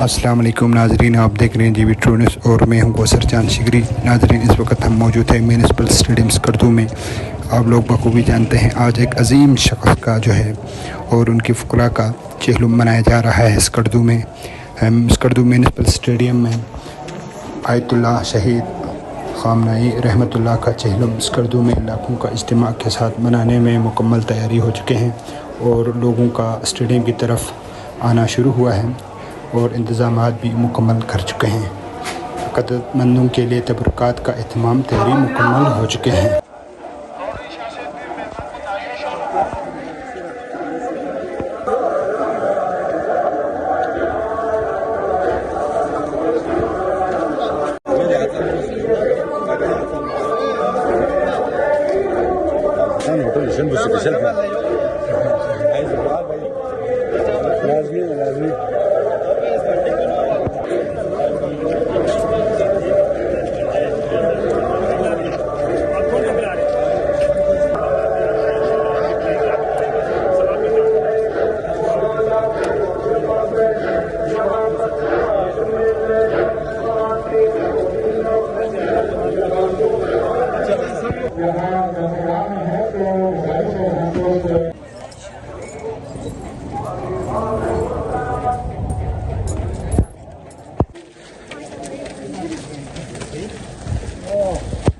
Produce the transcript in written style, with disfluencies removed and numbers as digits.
अस्सलाम वालेकुम नाजरीन, आप देख रहे हैं जीवी ट्रू न्यूज़ और मैं हूं कौसर चांद शिगरी। नाजरीन, इस वक्त हम मौजूद हैं म्यूनिसिपल स्टेडियम स्कर्दू में। आप लोग बखूबी जानते हैं आज एक अजीम शख्स का जो है और उनकी फ़ुकरा का चहलुम मनाया जा रहा है स्कर्दू में। हम स्कर्दू म्यूनिसिपल स्टेडियम में आयतुल्लाह शहीद खामनाई रहमतुल्लाह का चहलुम स्कर्दू में लाखों का इज्तिमा के साथ मनाने में मुकम्मल तैयारी हो चुके हैं और लोगों का स्टेडियम की तरफ आना शुरू हुआ है और इंतज़ामात भी मुकम्मल कर चुके हैं। अक़ीदतमंदों के लिए तबरुकात का एहतमाम तैयारी मुकम्मल हो चुके हैं।